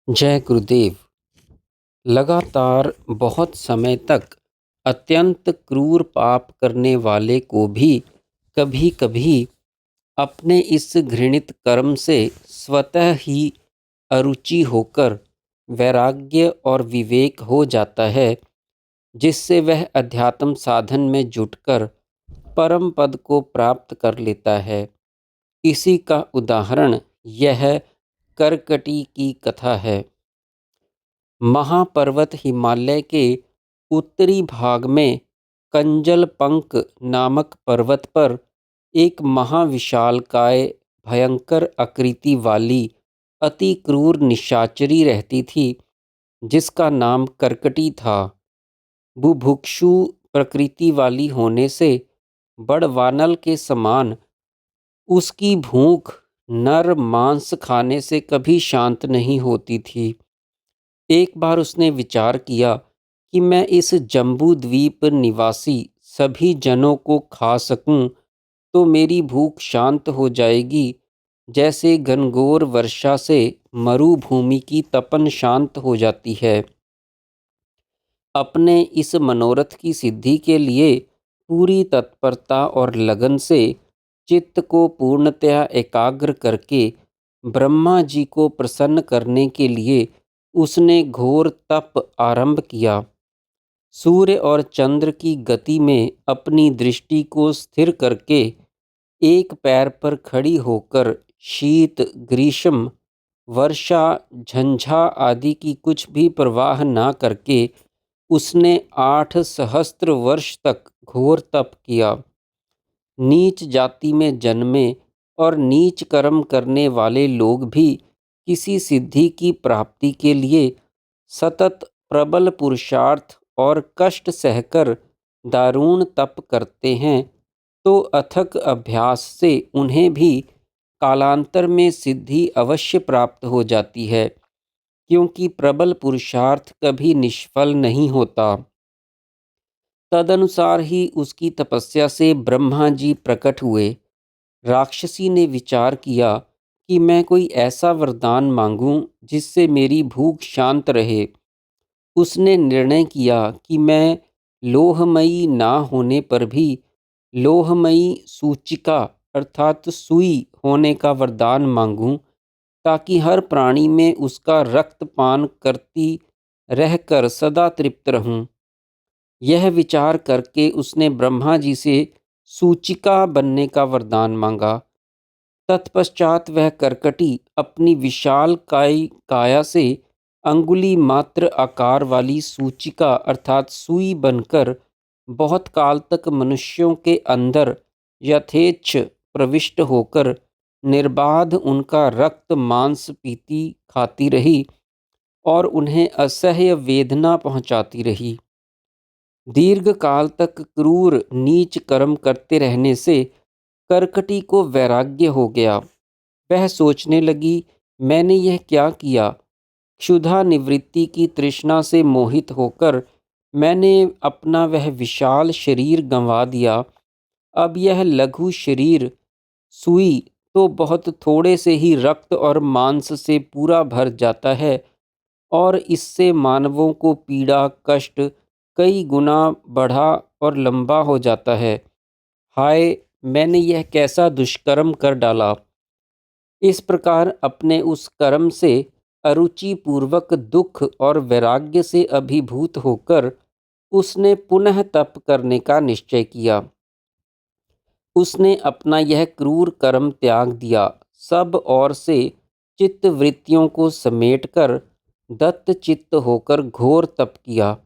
जय गुरुदेव। लगातार बहुत समय तक अत्यंत क्रूर पाप करने वाले को भी कभी कभी अपने इस घृणित कर्म से स्वतः ही अरुचि होकर वैराग्य और विवेक हो जाता है, जिससे वह अध्यात्म साधन में जुटकर परम पद को प्राप्त कर लेता है। इसी का उदाहरण यह करकटी की कथा है। महापर्वत हिमालय के उत्तरी भाग में कंजलपंक नामक पर्वत पर एक महाविशालकाय भयंकर आकृति वाली अति क्रूर निशाचरी रहती थी, जिसका नाम करकटी था। बुभुक्षु प्रकृति वाली होने से बड़वानल के समान उसकी भूख नर मांस खाने से कभी शांत नहीं होती थी। एक बार उसने विचार किया कि मैं इस जम्बू द्वीप निवासी सभी जनों को खा सकूं तो मेरी भूख शांत हो जाएगी, जैसे घनघोर वर्षा से मरुभूमि की तपन शांत हो जाती है। अपने इस मनोरथ की सिद्धि के लिए पूरी तत्परता और लगन से चित्त को पूर्णतया एकाग्र करके ब्रह्मा जी को प्रसन्न करने के लिए उसने घोर तप आरंभ किया। सूर्य और चंद्र की गति में अपनी दृष्टि को स्थिर करके एक पैर पर खड़ी होकर शीत, ग्रीष्म, वर्षा, झंझा आदि की कुछ भी परवाह ना करके उसने 8 सहस्त्र वर्ष तक घोर तप किया। नीच जाति में जन्मे और नीच कर्म करने वाले लोग भी किसी सिद्धि की प्राप्ति के लिए सतत प्रबल पुरुषार्थ और कष्ट सहकर दारुण तप करते हैं, तो अथक अभ्यास से उन्हें भी कालांतर में सिद्धि अवश्य प्राप्त हो जाती है, क्योंकि प्रबल पुरुषार्थ कभी निष्फल नहीं होता। तदनुसार ही उसकी तपस्या से ब्रह्मा जी प्रकट हुए। राक्षसी ने विचार किया कि मैं कोई ऐसा वरदान मांगूं जिससे मेरी भूख शांत रहे। उसने निर्णय किया कि मैं लोहमयी ना होने पर भी लोहमयी सूचिका अर्थात सुई होने का वरदान मांगूं, ताकि हर प्राणी में उसका रक्तपान करती रहकर सदा तृप्त रहूं। यह विचार करके उसने ब्रह्मा जी से सूचिका बनने का वरदान मांगा। तत्पश्चात वह करकटी अपनी विशाल काया से अंगुली मात्र आकार वाली सूचिका अर्थात सुई बनकर बहुत काल तक मनुष्यों के अंदर यथेच्छ प्रविष्ट होकर निर्बाध उनका रक्त मांस पीती खाती रही और उन्हें असह्य वेदना पहुंचाती रही। दीर्घ काल तक क्रूर नीच कर्म करते रहने से करकटी को वैराग्य हो गया। वह सोचने लगी, मैंने यह क्या किया। क्षुधा निवृत्ति की तृष्णा से मोहित होकर मैंने अपना वह विशाल शरीर गंवा दिया। अब यह लघु शरीर सुई तो बहुत थोड़े से ही रक्त और मांस से पूरा भर जाता है और इससे मानवों को पीड़ा कष्ट कई गुना बढ़ा और लंबा हो जाता है। हाय, मैंने यह कैसा दुष्कर्म कर डाला। इस प्रकार अपने उस कर्म से अरुचि पूर्वक दुख और वैराग्य से अभिभूत होकर उसने पुनः तप करने का निश्चय किया। उसने अपना यह क्रूर कर्म त्याग दिया। सब ओर से चित्त वृत्तियों को समेटकर दत्त चित्त होकर घोर तप किया।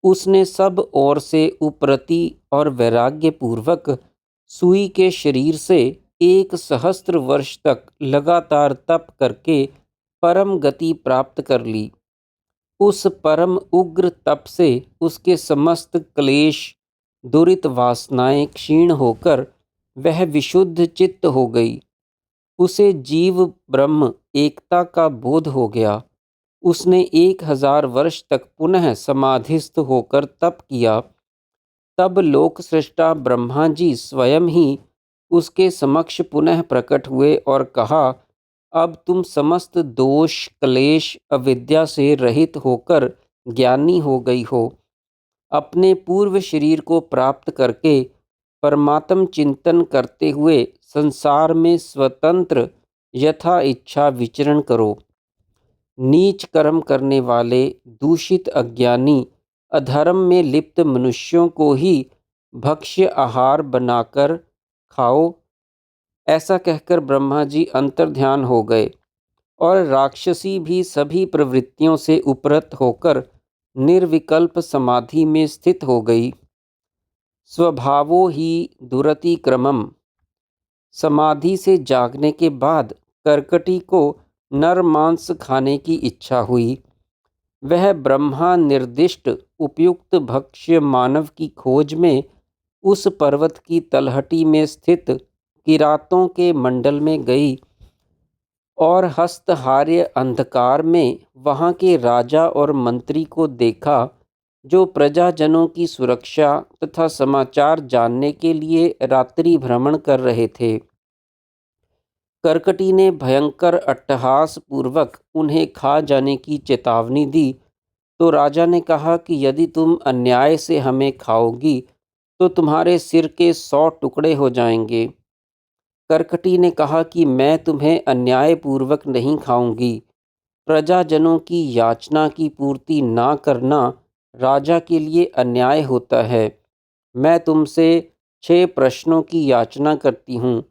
उसने सब ओर से उपरति और वैराग्य पूर्वक सुई के शरीर से 1 सहस्त्र वर्ष तक लगातार तप करके परम गति प्राप्त कर ली। उस परम उग्र तप से उसके समस्त क्लेश दुरित वासनाएं क्षीण होकर वह विशुद्ध चित्त हो गई। उसे जीव ब्रह्म एकता का बोध हो गया। उसने 1000 वर्ष तक पुनः समाधिस्थ होकर तप किया। तब लोक सृष्टा ब्रह्मा जी स्वयं ही उसके समक्ष पुनः प्रकट हुए और कहा, अब तुम समस्त दोष क्लेश अविद्या से रहित होकर ज्ञानी हो गई हो। अपने पूर्व शरीर को प्राप्त करके परमात्म चिंतन करते हुए संसार में स्वतंत्र यथा इच्छा विचरण करो। नीच कर्म करने वाले दूषित अज्ञानी अधर्म में लिप्त मनुष्यों को ही भक्ष्य आहार बनाकर खाओ। ऐसा कहकर ब्रह्मा जी अंतर्ध्यान हो गए और राक्षसी भी सभी प्रवृत्तियों से उपरत होकर निर्विकल्प समाधि में स्थित हो गई। स्वभावो ही दुरतिक्रमम। समाधि से जागने के बाद कर्कटी को नर मांस खाने की इच्छा हुई। वह ब्रह्मा निर्दिष्ट उपयुक्त भक्ष्य मानव की खोज में उस पर्वत की तलहटी में स्थित किरातों के मंडल में गई और हस्तहार्य अंधकार में वहाँ के राजा और मंत्री को देखा, जो प्रजाजनों की सुरक्षा तथा समाचार जानने के लिए रात्रि भ्रमण कर रहे थे। कर्कटी ने भयंकर अट्टहास पूर्वक उन्हें खा जाने की चेतावनी दी, तो राजा ने कहा कि यदि तुम अन्याय से हमें खाओगी तो तुम्हारे सिर के 100 टुकड़े हो जाएंगे। कर्कटी ने कहा कि मैं तुम्हें अन्यायपूर्वक नहीं खाऊंगी। प्रजाजनों की याचना की पूर्ति ना करना राजा के लिए अन्याय होता है। मैं तुमसे 6 प्रश्नों की याचना करती हूँ।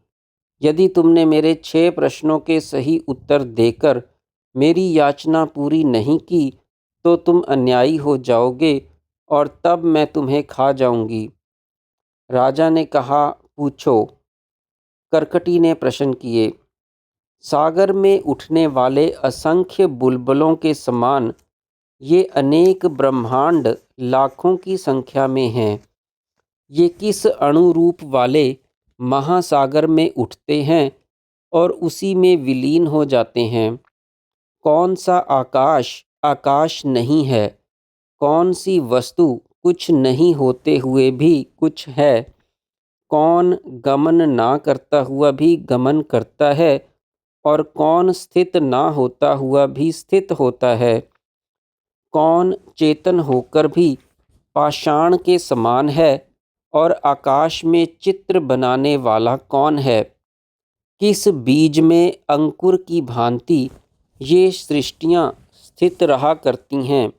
यदि तुमने मेरे 6 प्रश्नों के सही उत्तर देकर मेरी याचना पूरी नहीं की तो तुम अन्यायी हो जाओगे और तब मैं तुम्हें खा जाऊंगी। राजा ने कहा, पूछो। कर्कटी ने प्रश्न किए। सागर में उठने वाले असंख्य बुलबुलों के समान ये अनेक ब्रह्मांड लाखों की संख्या में हैं। ये किस अणुरूप वाले महासागर में उठते हैं और उसी में विलीन हो जाते हैं। कौन सा आकाश आकाश नहीं है, कौन सी वस्तु कुछ नहीं होते हुए भी कुछ है, कौन गमन ना करता हुआ भी गमन करता है और कौन स्थित ना होता हुआ भी स्थित होता है, कौन चेतन होकर भी पाषाण के समान है और आकाश में चित्र बनाने वाला कौन है। किस बीज में अंकुर की भांति ये सृष्टियाँ स्थित रहा करती हैं।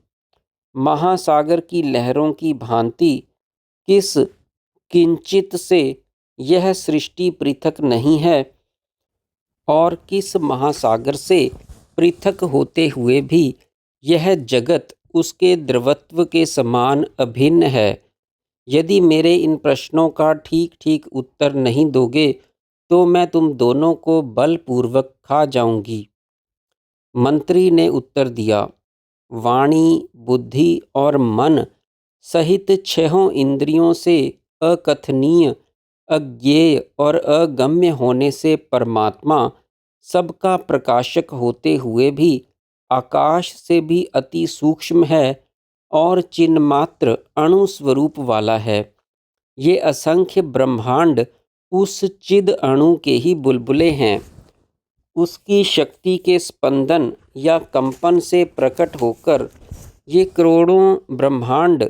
महासागर की लहरों की भांति किस किंचित से यह सृष्टि पृथक नहीं है और किस महासागर से पृथक होते हुए भी यह जगत उसके द्रवत्व के समान अभिन्न है। यदि मेरे इन प्रश्नों का ठीक ठीक उत्तर नहीं दोगे तो मैं तुम दोनों को बलपूर्वक खा जाऊंगी। मंत्री ने उत्तर दिया, वाणी, बुद्धि और मन सहित 6 इंद्रियों से अकथनीय, अज्ञेय और अगम्य होने से परमात्मा सबका प्रकाशक होते हुए भी आकाश से भी अति सूक्ष्म है और चिन्मात्र अणु स्वरूप वाला है। ये असंख्य ब्रह्मांड उस चिद अणु के ही बुलबुले हैं। उसकी शक्ति के स्पंदन या कंपन से प्रकट होकर ये करोड़ों ब्रह्मांड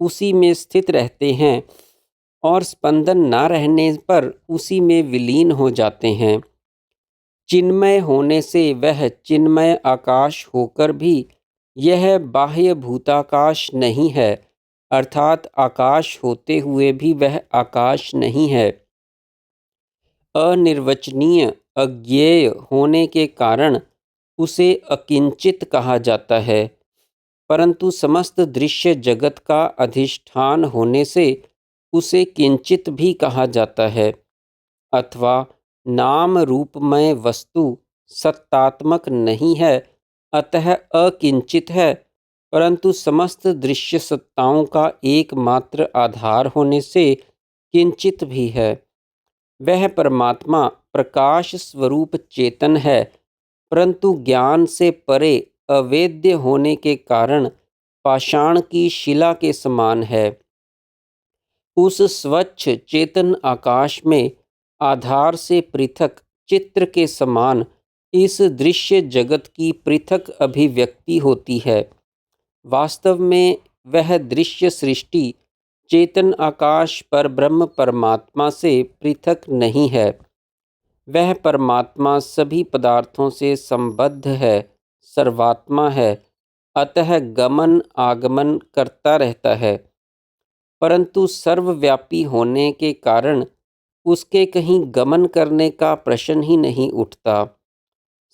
उसी में स्थित रहते हैं और स्पंदन ना रहने पर उसी में विलीन हो जाते हैं। चिन्मय होने से वह चिन्मय आकाश होकर भी यह बाह्य भूताकाश नहीं है, अर्थात आकाश होते हुए भी वह आकाश नहीं है। अनिर्वचनीय, अज्ञेय होने के कारण उसे अकिंचित कहा जाता है, परंतु समस्त दृश्य जगत का अधिष्ठान होने से उसे किंचित भी कहा जाता है। अथवा नाम रूपमय वस्तु सत्तात्मक नहीं है, अतः अकिंचित है, परंतु समस्त दृश्य सत्ताओं का एकमात्र आधार होने से किंचित भी है। वह परमात्मा प्रकाश स्वरूप चेतन है, परंतु ज्ञान से परे अवेद्य होने के कारण पाषाण की शिला के समान है। उस स्वच्छ चेतन आकाश में आधार से पृथक चित्र के समान इस दृश्य जगत की पृथक अभिव्यक्ति होती है। वास्तव में वह दृश्य सृष्टि चेतन आकाश पर ब्रह्म परमात्मा से पृथक नहीं है। वह परमात्मा सभी पदार्थों से संबद्ध है, सर्वात्मा है, अतः गमन आगमन करता रहता है। परंतु सर्वव्यापी होने के कारण उसके कहीं गमन करने का प्रश्न ही नहीं उठता।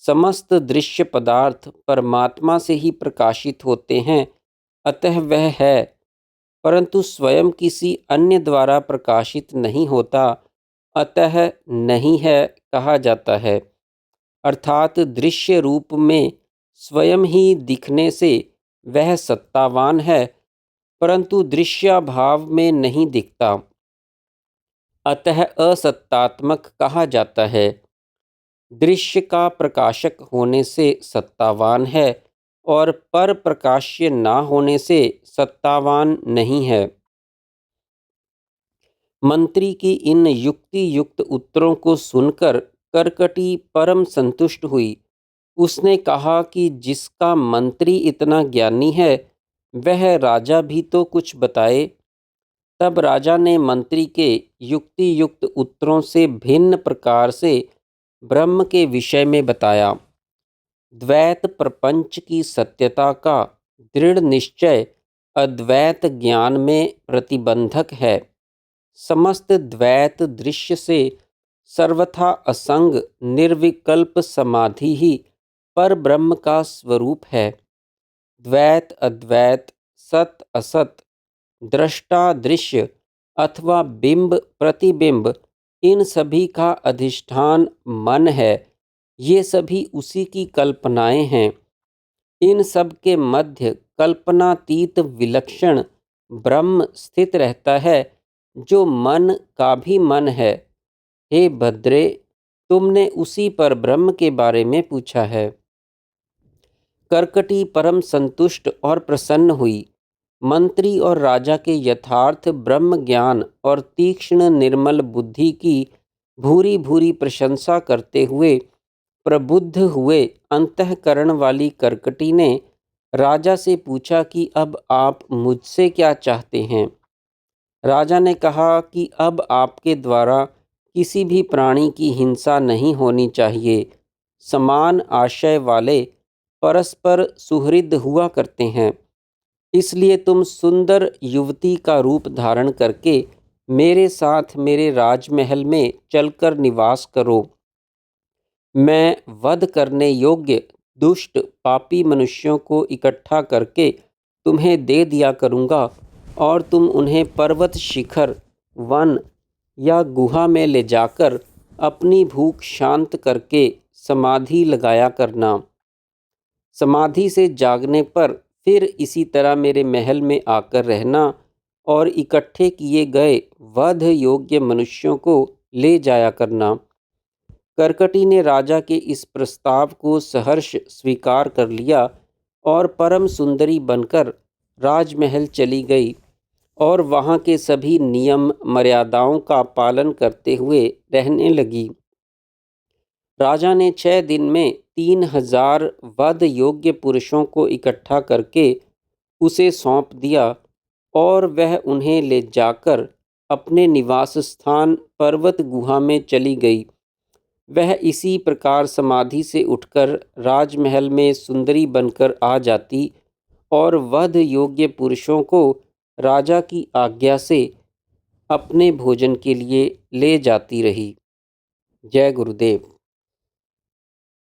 समस्त दृश्य पदार्थ परमात्मा से ही प्रकाशित होते हैं, अतः वह है, परंतु स्वयं किसी अन्य द्वारा प्रकाशित नहीं होता, अतः नहीं है कहा जाता है। अर्थात दृश्य रूप में स्वयं ही दिखने से वह सत्तावान है, परंतु दृश्याभाव में नहीं दिखता, अतः असत्तात्मक कहा जाता है। दृश्य का प्रकाशक होने से सत्तावान है और पर प्रकाश्य ना होने से सत्तावान नहीं है। मंत्री की इन युक्ति युक्त उत्तरों को सुनकर करकटी परम संतुष्ट हुई। उसने कहा कि जिसका मंत्री इतना ज्ञानी है, वह राजा भी तो कुछ बताए। तब राजा ने मंत्री के युक्ति युक्त उत्तरों से भिन्न प्रकार से ब्रह्म के विषय में बताया। द्वैत प्रपंच की सत्यता का दृढ़ निश्चय अद्वैत ज्ञान में प्रतिबंधक है। समस्त द्वैत दृश्य से सर्वथा असंग निर्विकल्प समाधि ही पर ब्रह्म का स्वरूप है। द्वैत अद्वैत, सत असत, दृष्टा दृश्य अथवा बिंब प्रतिबिंब, इन सभी का अधिष्ठान मन है। ये सभी उसी की कल्पनाएं हैं। इन सब के मध्य कल्पनातीत विलक्षण ब्रह्म स्थित रहता है, जो मन का भी मन है। हे भद्रे, तुमने उसी पर ब्रह्म के बारे में पूछा है। करकटी परम संतुष्ट और प्रसन्न हुई। मंत्री और राजा के यथार्थ ब्रह्म ज्ञान और तीक्ष्ण निर्मल बुद्धि की भूरी भूरी प्रशंसा करते हुए प्रबुद्ध हुए अंतःकरण वाली करकटी ने राजा से पूछा कि अब आप मुझसे क्या चाहते हैं। राजा ने कहा कि अब आपके द्वारा किसी भी प्राणी की हिंसा नहीं होनी चाहिए। समान आशय वाले परस्पर सुहृद हुआ करते हैं। इसलिए तुम सुंदर युवती का रूप धारण करके मेरे साथ मेरे राजमहल में चलकर निवास करो। मैं वध करने योग्य दुष्ट पापी मनुष्यों को इकट्ठा करके तुम्हें दे दिया करूँगा और तुम उन्हें पर्वत शिखर, वन या गुहा में ले जाकर अपनी भूख शांत करके समाधि लगाया करना। समाधि से जागने पर फिर इसी तरह मेरे महल में आकर रहना और इकट्ठे किए गए वध योग्य मनुष्यों को ले जाया करना। करकटी ने राजा के इस प्रस्ताव को सहर्ष स्वीकार कर लिया और परम सुंदरी बनकर राजमहल चली गई और वहाँ के सभी नियम मर्यादाओं का पालन करते हुए रहने लगी। राजा ने 6 दिन में 3000 वध योग्य पुरुषों को इकट्ठा करके उसे सौंप दिया और वह उन्हें ले जाकर अपने निवास स्थान पर्वत गुहा में चली गई। वह इसी प्रकार समाधि से उठकर राजमहल में सुंदरी बनकर आ जाती और वध योग्य पुरुषों को राजा की आज्ञा से अपने भोजन के लिए ले जाती रही। जय गुरुदेव।